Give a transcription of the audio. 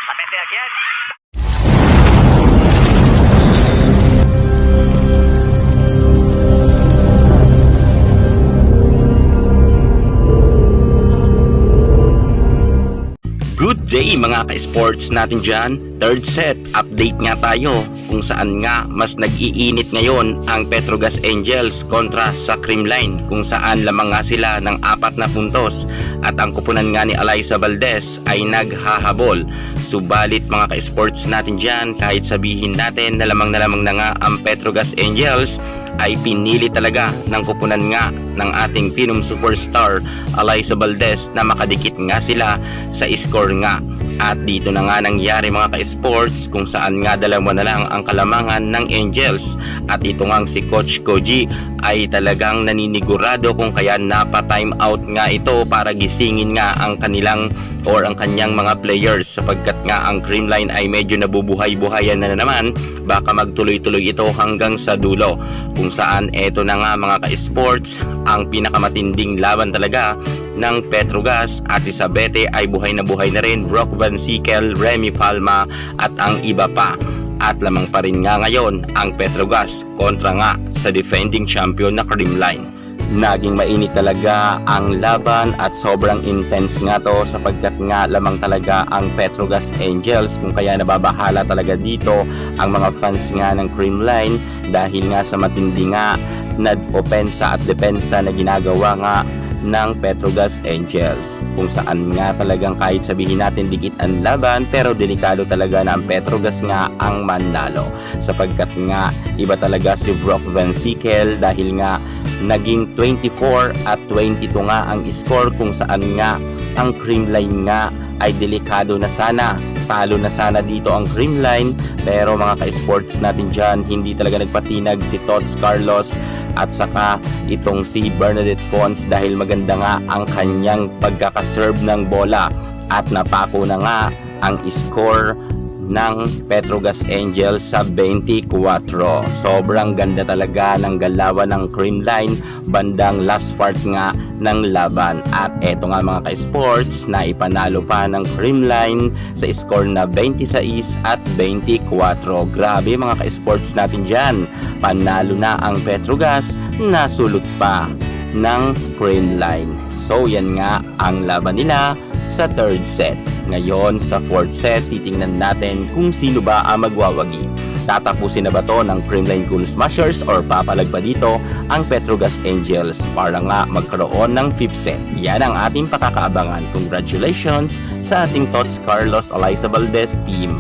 Sabete again. Good day mga ka-sports natin dyan. Third set, update nga tayo kung saan nga mas nag-iinit ngayon ang Petrogas Angels kontra sa Creamline, kung saan lamang nga sila ng 4 na puntos at ang kupunan nga ni Alyssa Valdez ay naghahabol. Subalit mga ka-sports natin dyan, kahit sabihin natin na lamang na nga ang Petrogas Angels, ay pinili talaga ng kupunan nga ng ating Phenom superstar Alyssa Valdez na makadikit nga sila sa score nga. At dito na nga nangyari mga ka-sports, kung saan nga 2 na lang ang kalamangan ng Angels, at ito nga si Coach Koji ay talagang naninigurado kung kaya napa-time out nga ito para gisingin nga ang kanilang or ang kanyang mga players, sapagkat nga ang Creamline ay medyo nabubuhay-buhayan na naman, baka magtuloy-tuloy ito hanggang sa dulo, kung saan eto na nga mga ka-sports ang pinakamatinding laban talaga ng Petrogas, at si Sabete ay buhay na rin, Brock Van Sickle, Remy Palma at ang iba pa. At lamang pa rin nga ngayon ang Petrogas kontra nga sa defending champion na Creamline. Naging mainit talaga ang laban at sobrang intense nga to, sapagkat nga lamang talaga ang Petrogas Angels, kung kaya nababahala talaga dito ang mga fans nga ng Creamline dahil nga sa matindi nga na opensa at depensa na ginagawa nga ng Petrogas Angels, kung saan nga talagang kahit sabihin natin dikit ang laban, pero delikado talaga na ang Petrogas nga ang manalo, sapagkat nga iba talaga si Brock Van Sickle dahil nga naging 24 at 22 nga ang score, kung saan nga ang Creamline nga ay delikado na sana, talo na sana dito ang Creamline, pero mga ka-sports natin dyan, hindi talaga nagpatinag si Tots Carlos at saka itong si Bernadette Fons, dahil maganda nga ang kanyang pagkakaserve ng bola, at napako na nga ang score ng Petrogas Angels sa 24. Sobrang ganda talaga ng galawan ng Creamline bandang last part nga ng laban, at eto nga mga ka-sports na ipanalo pa ng Creamline sa score na 26 at 24. Grabe mga ka-sports natin dyan, panalo na ang Petrogas, nasulot pa ng Creamline. So yan nga ang laban nila sa third set. Ngayon sa fourth set, titingnan natin kung sino ba ang magwawagi. Tatapusin na ba to ng Creamline Goal Smashers or papalag pa dito ang Petrogas Angels para nga magkaroon ng fifth set? Yan ang ating pakakaabangan. Congratulations sa ating Tots Carlos Alyssa Valdez team.